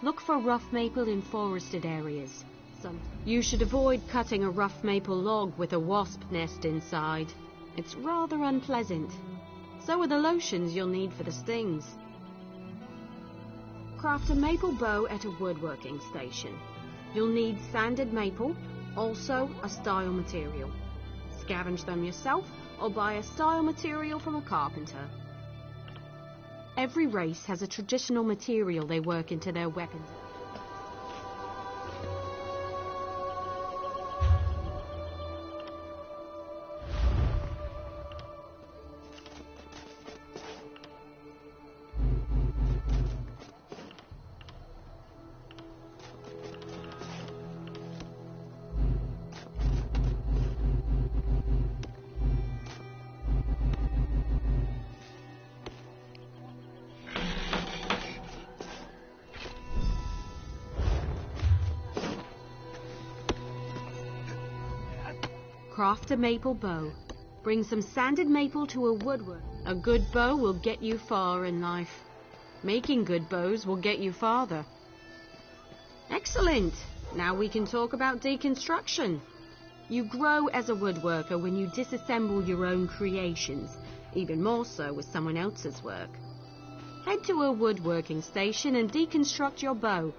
Look for rough maple in forested areas. You should avoid cutting a rough maple log with a wasp nest inside. It's rather unpleasant. So are the lotions you'll need for the stings. Craft a maple bow at a woodworking station. You'll need sanded maple, also a style material. Scavenge them yourself or buy a style material from a carpenter. Every race has a traditional material they work into their weapons. Craft a maple bow. Bring some sanded maple to a woodwork. A good bow will get you far in life. Making good bows will get you farther. Excellent! Now we can talk about deconstruction. You grow as a woodworker when you disassemble your own creations, even more so with someone else's work. Head to a woodworking station and deconstruct your bow.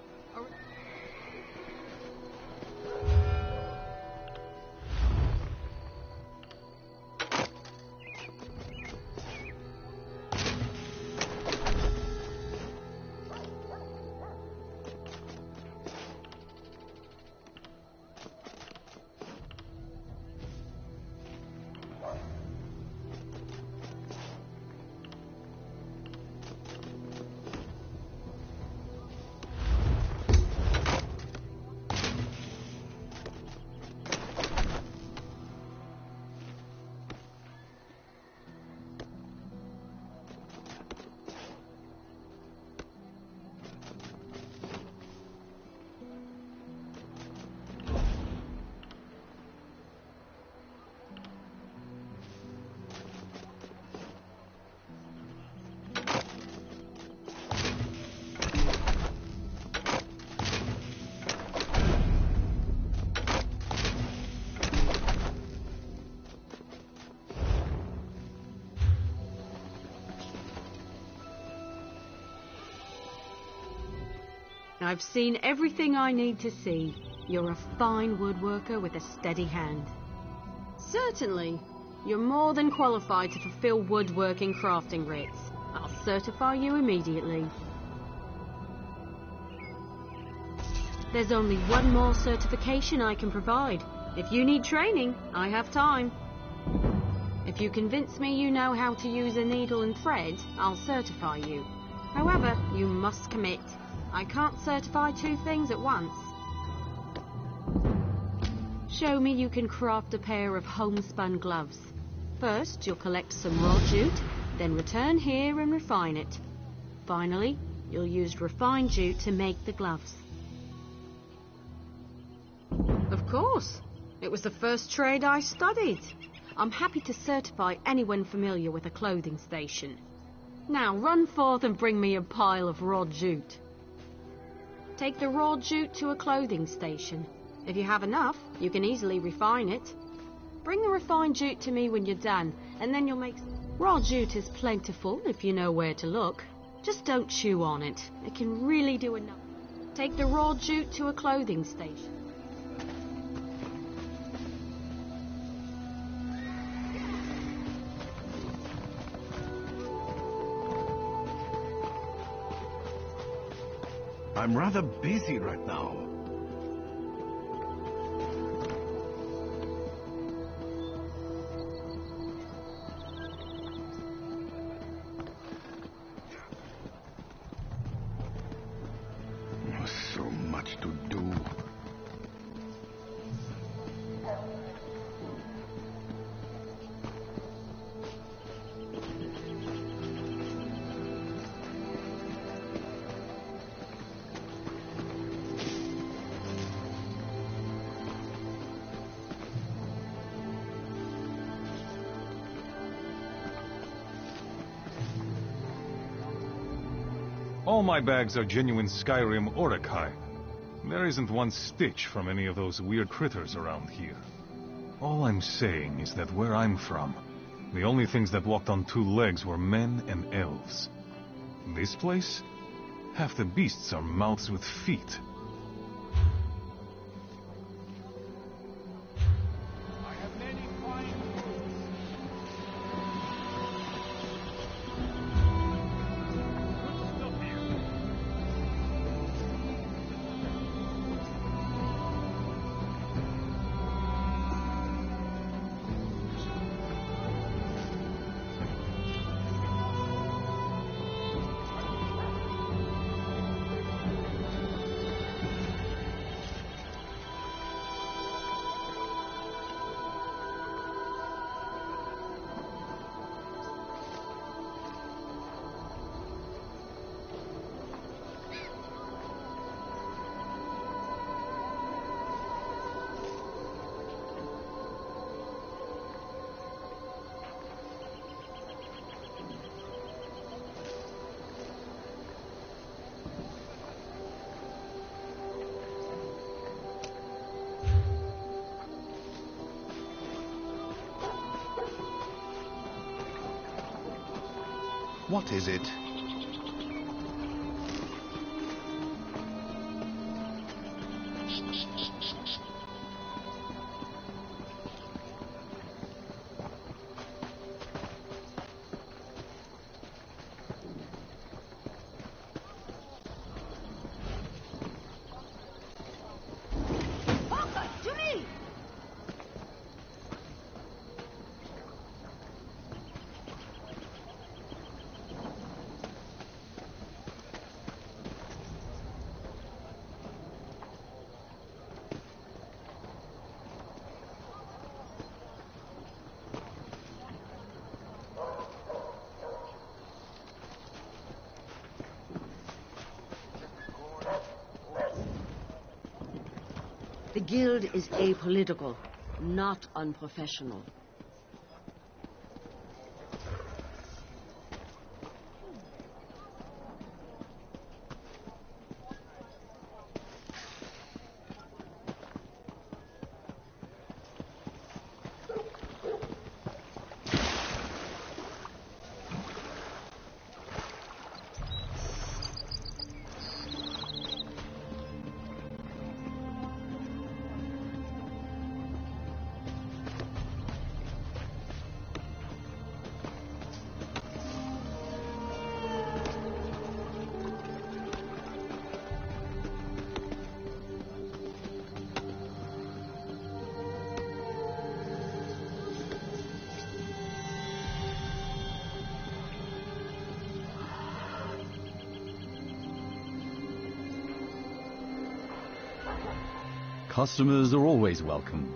I've seen everything I need to see. You're a fine woodworker with a steady hand. Certainly. You're more than qualified to fulfill woodworking crafting rites. I'll certify you immediately. There's only one more certification I can provide. If you need training, I have time. If you convince me you know how to use a needle and thread, I'll certify you. However, you must commit. I can't certify two things at once. Show me you can craft a pair of homespun gloves. First, you'll collect some raw jute, then return here and refine it. Finally, you'll use refined jute to make the gloves. Of course. It was the first trade I studied. I'm happy to certify anyone familiar with a clothing station. Now run forth and bring me a pile of raw jute. Take the raw jute to a clothing station. If you have enough, you can easily refine it. Bring the refined jute to me when you're done, and then you'll make... Raw jute is plentiful if you know where to look. Just don't chew on it. It can really do enough. Take the raw jute to a clothing station. I'm rather busy right now. So much to do. All my bags are genuine Skyrim Orakai. There isn't one stitch from any of those weird critters around here. All I'm saying is that where I'm from, the only things that walked on two legs were men and elves. This place? Half the beasts are mouths with feet. What is it? The guild is apolitical, not unprofessional. Customers are always welcome.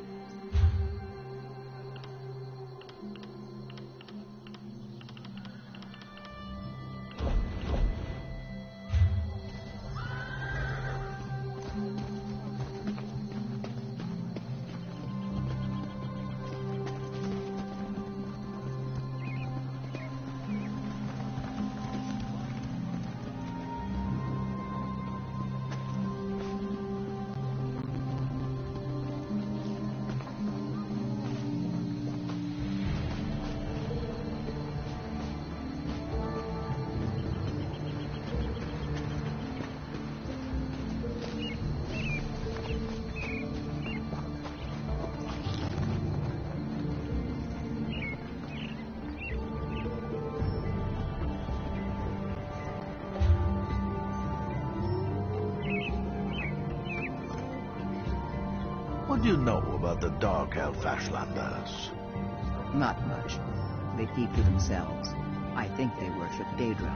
What do you know about the Dark Elf Ashlanders? Not much. They keep to themselves. I think they worship Daedra.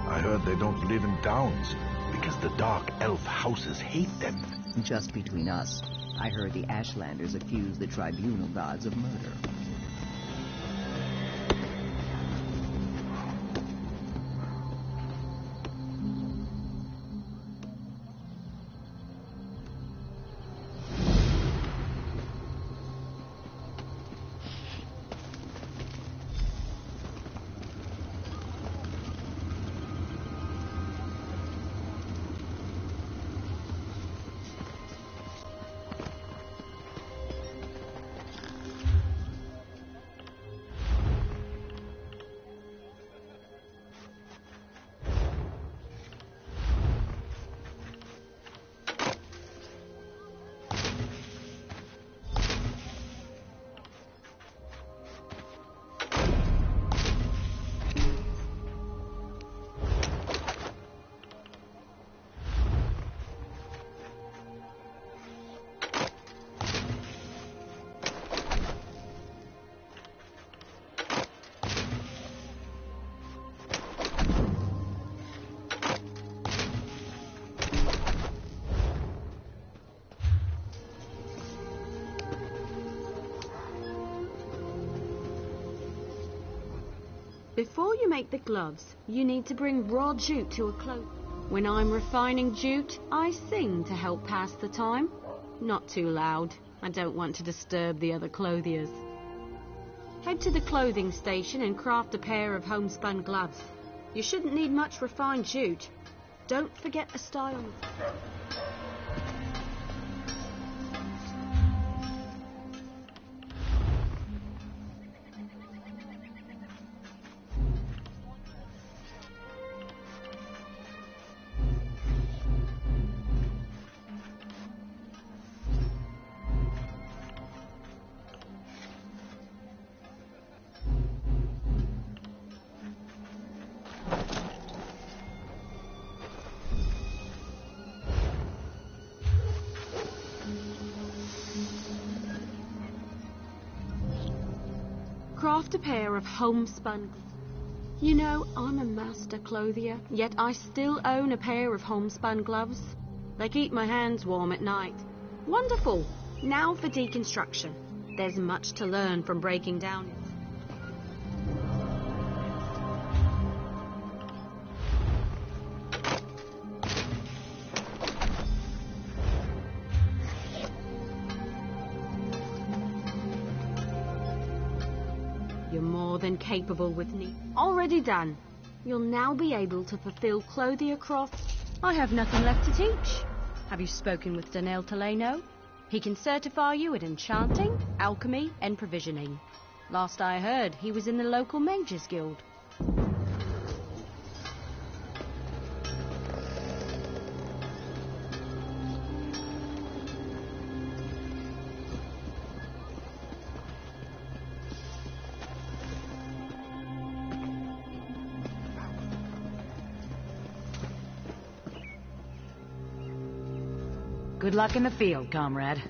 I heard they don't live in towns because the Dark Elf houses hate them. Just between us, I heard the Ashlanders accuse the tribunal gods of murder. Before you make the gloves, you need to bring raw jute to a cloth. When I'm refining jute, I sing to help pass the time. Not too loud. I don't want to disturb the other clothiers. Head to the clothing station and craft a pair of homespun gloves. You shouldn't need much refined jute. Don't forget the style. Craft a pair of homespun. You know, I'm a master clothier, yet I still own a pair of homespun gloves. They keep my hands warm at night. Wonderful! Now for deconstruction. There's much to learn from breaking down it. You're more than capable with me. Already done. You'll now be able to fulfill clothier crafts. I have nothing left to teach. Have you spoken with Danel Teleno? He can certify you at enchanting, alchemy, and provisioning. Last I heard, he was in the local Mages Guild. Good luck in the field, comrade.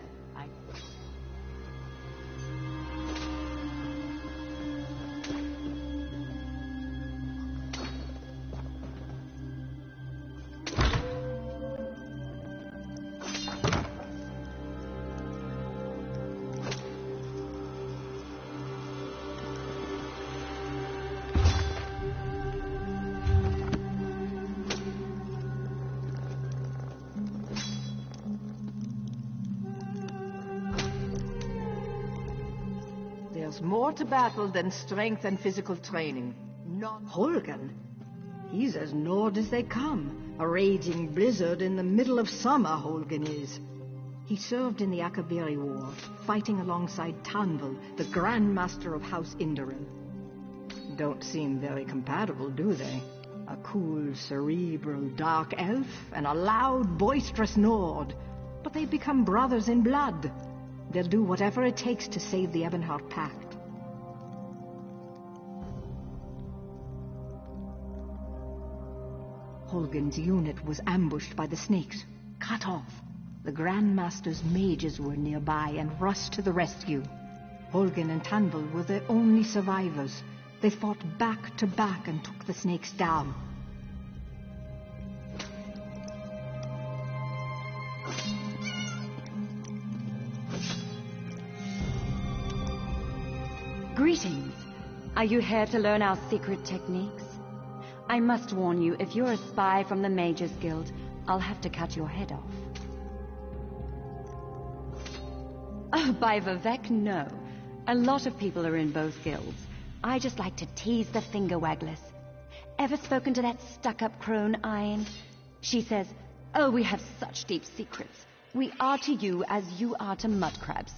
brings more to battle than strength and physical training. Holgen? He's as Nord as they come. A raging blizzard in the middle of summer, Holgen is. He served in the Akabiri War, fighting alongside Tanvel, the Grand Master of House Indaren. Don't seem very compatible, do they? A cool, cerebral, dark elf, and a loud, boisterous Nord. But they've become brothers in blood. They'll do whatever it takes to save the Ebonheart Pact. Holgen's unit was ambushed by the snakes, cut off. The Grand Master's mages were nearby and rushed to the rescue. Holgen and Tanvel were the only survivors. They fought back to back and took the snakes down. Greetings. Are you here to learn our secret techniques? I must warn you, if you're a spy from the Mages Guild, I'll have to cut your head off. Oh, by Vivek, no. A lot of people are in both guilds. I just like to tease the finger wagglers. Ever spoken to that stuck-up crone, Ian? She says, oh, we have such deep secrets. We are to you as you are to mud crabs.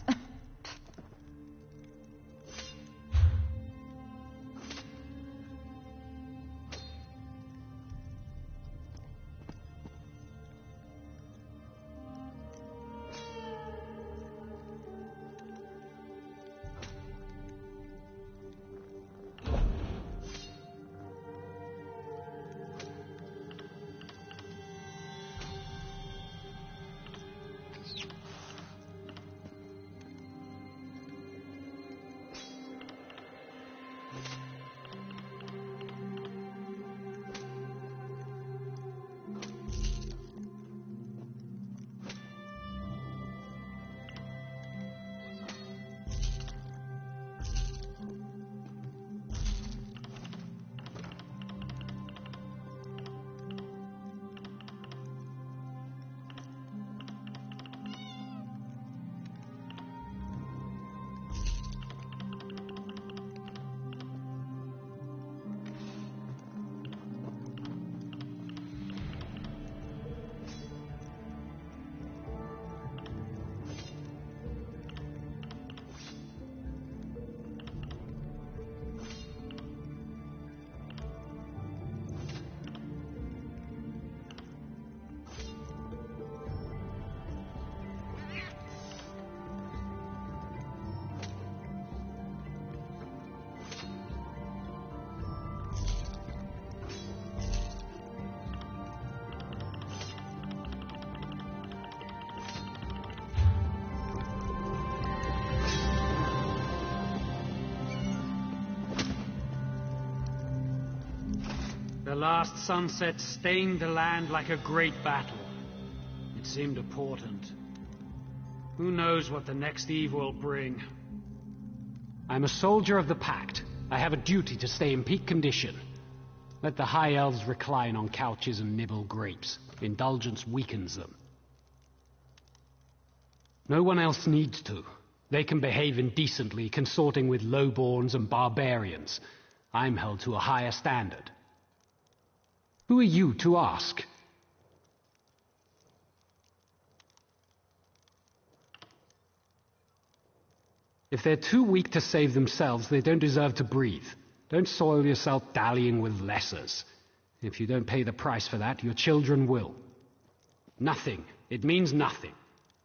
The last sunset stained the land like a great battle. It seemed a portent. Who knows what the next eve will bring? I'm a soldier of the Pact. I have a duty to stay in peak condition. Let the High Elves recline on couches and nibble grapes. Indulgence weakens them. No one else needs to. They can behave indecently, consorting with lowborns and barbarians. I'm held to a higher standard. Who are you to ask? If they're too weak to save themselves, they don't deserve to breathe. Don't soil yourself dallying with lessers. If you don't pay the price for that, your children will. Nothing. It means nothing.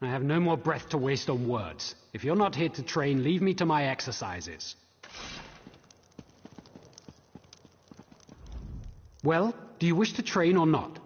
I have no more breath to waste on words. If you're not here to train, leave me to my exercises. Well, do you wish to train or not?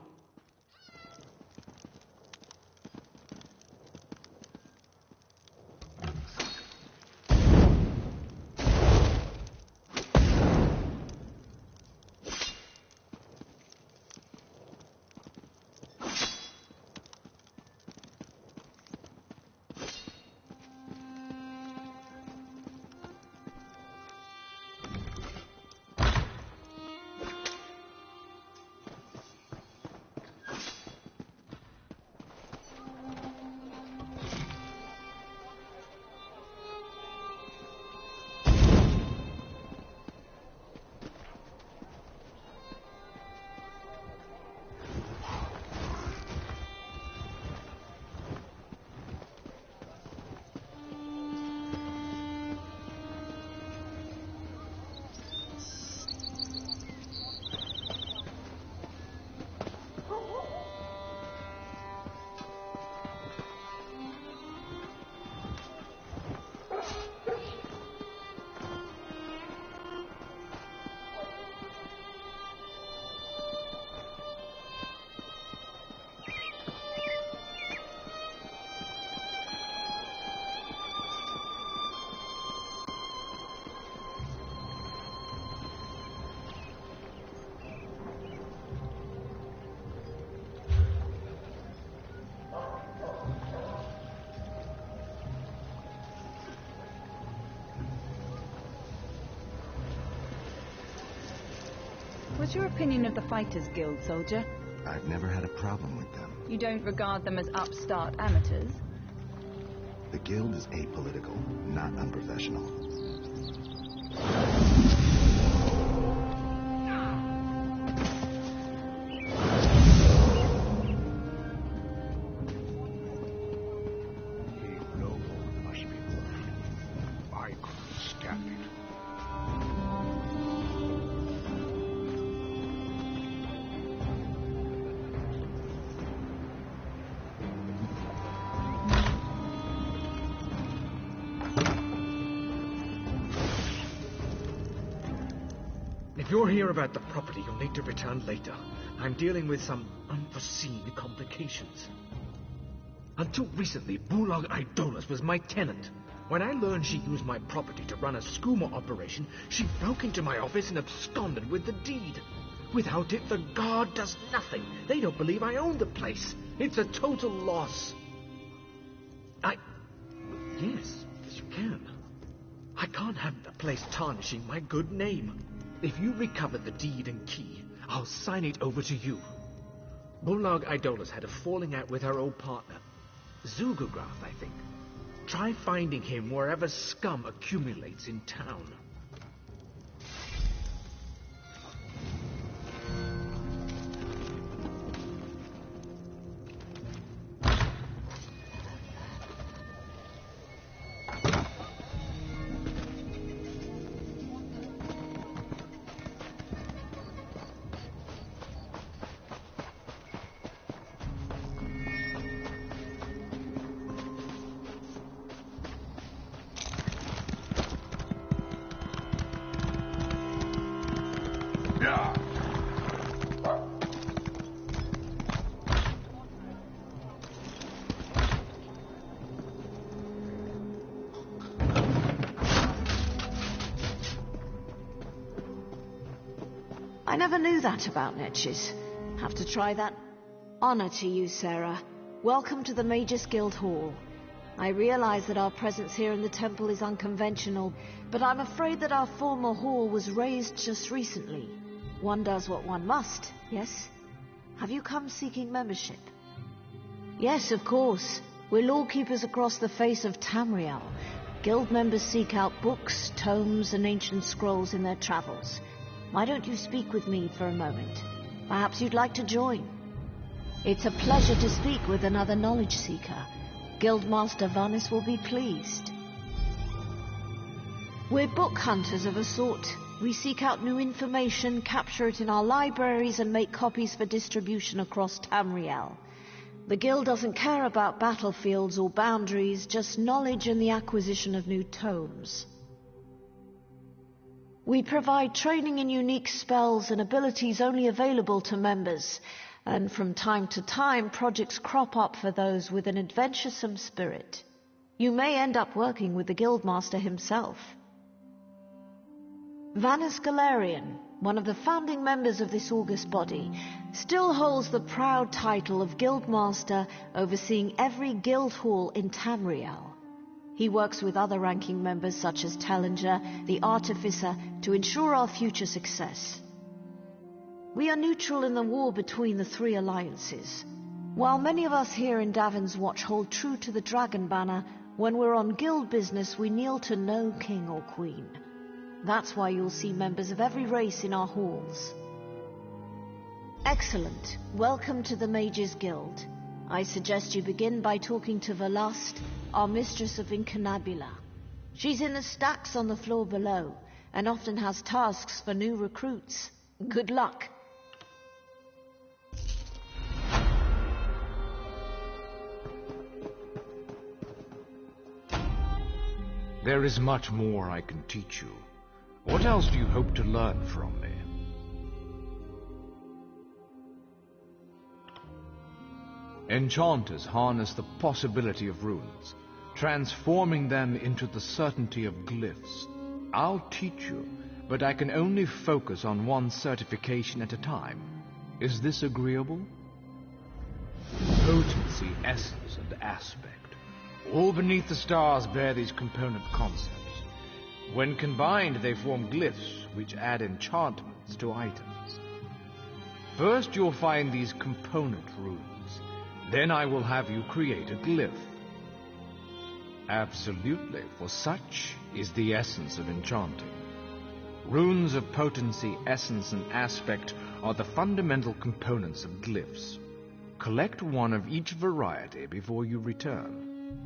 What's your opinion of the Fighters Guild, soldier? I've never had a problem with them. You don't regard them as upstart amateurs? The guild is apolitical, not unprofessional. If you're here about the property, you'll need to return later. I'm dealing with some unforeseen complications. Until recently, Bulag Idolus was my tenant. When I learned she used my property to run a skooma operation, she broke into my office and absconded with the deed. Without it, the guard does nothing. They don't believe I own the place. It's a total loss. Yes, you can. I can't have the place tarnishing my good name. If you recover the deed and key, I'll sign it over to you. Bulag Idolus had a falling out with her old partner. Zugugrath, I think. Try finding him wherever scum accumulates in town. I never knew that about Netches. Have to try that. Honor to you, Sarah. Welcome to the Mages Guild Hall. I realize that our presence here in the temple is unconventional, but I'm afraid that our former hall was razed just recently. One does what one must, yes? Have you come seeking membership? Yes, of course. We're lawkeepers across the face of Tamriel. Guild members seek out books, tomes, and ancient scrolls in their travels. Why don't you speak with me for a moment? Perhaps you'd like to join. It's a pleasure to speak with another knowledge seeker. Guildmaster Vanis will be pleased. We're book hunters of a sort. We seek out new information, capture it in our libraries, and make copies for distribution across Tamriel. The Guild doesn't care about battlefields or boundaries, just knowledge and the acquisition of new tomes. We provide training in unique spells and abilities only available to members, and from time to time projects crop up for those with an adventuresome spirit. You may end up working with the Guildmaster himself. Vanis Galarian, one of the founding members of this august body, still holds the proud title of Guildmaster, overseeing every guild hall in Tamriel. He works with other ranking members such as Tellinger, the Artificer, to ensure our future success. We are neutral in the war between the three alliances. While many of us here in Davin's Watch hold true to the Dragon Banner, when we're on guild business we kneel to no king or queen. That's why you'll see members of every race in our halls. Excellent. Welcome to the Mages Guild. I suggest you begin by talking to Velast, our mistress of Incunabula. She's in the stacks on the floor below, and often has tasks for new recruits. Good luck. There is much more I can teach you. What else do you hope to learn from me? Enchanters harness the possibility of runes, transforming them into the certainty of glyphs. I'll teach you, but I can only focus on one certification at a time. Is this agreeable? Potency, essence, and aspect. All beneath the stars bear these component concepts. When combined, they form glyphs, which add enchantments to items. First you'll find these component runes. Then I will have you create a glyph. Absolutely, for such is the essence of enchanting. Runes of potency, essence, and aspect are the fundamental components of glyphs. Collect one of each variety before you return.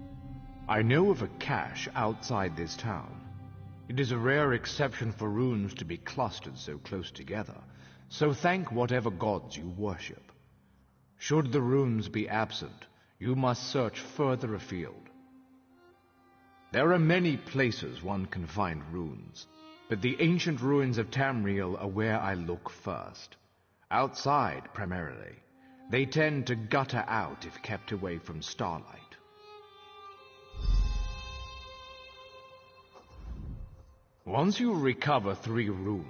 I know of a cache outside this town. It is a rare exception for runes to be clustered so close together, so thank whatever gods you worship. Should the runes be absent, you must search further afield. There are many places one can find runes, but the ancient ruins of Tamriel are where I look first. Outside, primarily. They tend to gutter out if kept away from starlight. Once you recover 3 runes,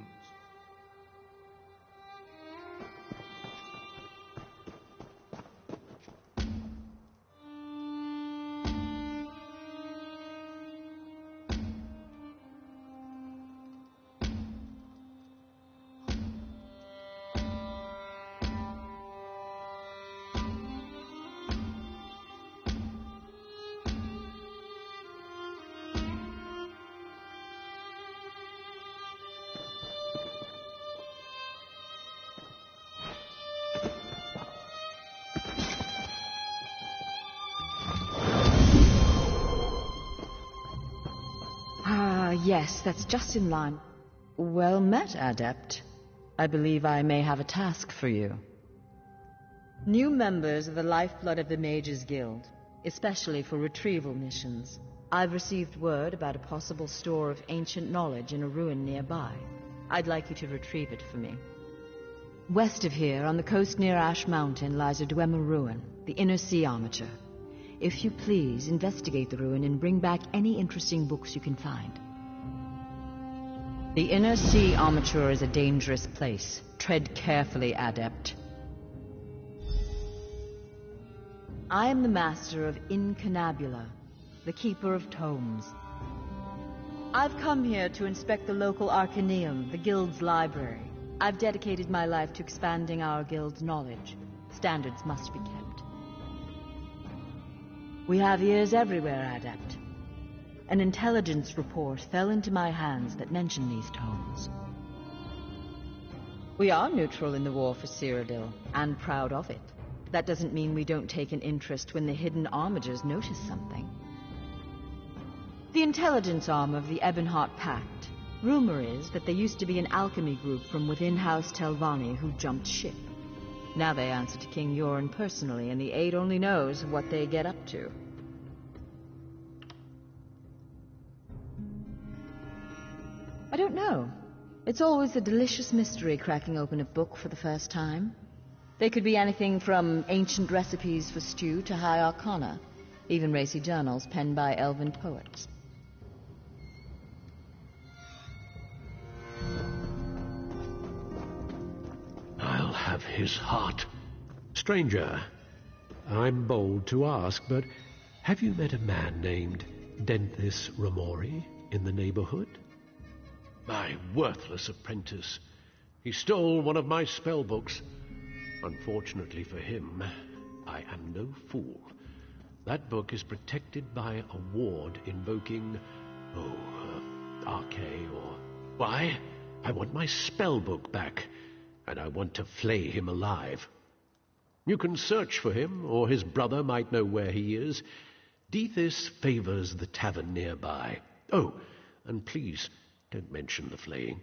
Yes, that's just in line. Well met, Adept. I believe I may have a task for you. New members of the Lifeblood of the Mages Guild, especially for retrieval missions. I've received word about a possible store of ancient knowledge in a ruin nearby. I'd like you to retrieve it for me. West of here, on the coast near Ash Mountain, lies a Dwemer ruin, the Inner Sea Armature. If you please, investigate the ruin and bring back any interesting books you can find. The Inner Sea Armature is a dangerous place. Tread carefully, Adept. I am the master of Incunabula, the keeper of tomes. I've come here to inspect the local Arcaneum, the guild's library. I've dedicated my life to expanding our guild's knowledge. Standards must be kept. We have ears everywhere, Adept. An intelligence report fell into my hands that mentioned these tomes. We are neutral in the war for Cyrodiil, and proud of it. That doesn't mean we don't take an interest when the hidden armigers notice something. The intelligence arm of the Ebonheart Pact. Rumor is that there used to be an alchemy group from within House Telvanni who jumped ship. Now they answer to King Yorn personally, and the Aid only knows what they get up to. I don't know. It's always a delicious mystery cracking open a book for the first time. They could be anything from ancient recipes for stew to high arcana, even racy journals penned by elven poets. I'll have his heart. Stranger, I'm bold to ask, but have you met a man named Denthis Romori in the neighborhood? My worthless apprentice. He stole one of my spell books. Unfortunately for him, I am no fool. That book is protected by a ward invoking, Arche or... Why? I want my spell book back, and I want to flay him alive. You can search for him, or his brother might know where he is. Dethys favors the tavern nearby. Oh, and please, don't mention the flaying.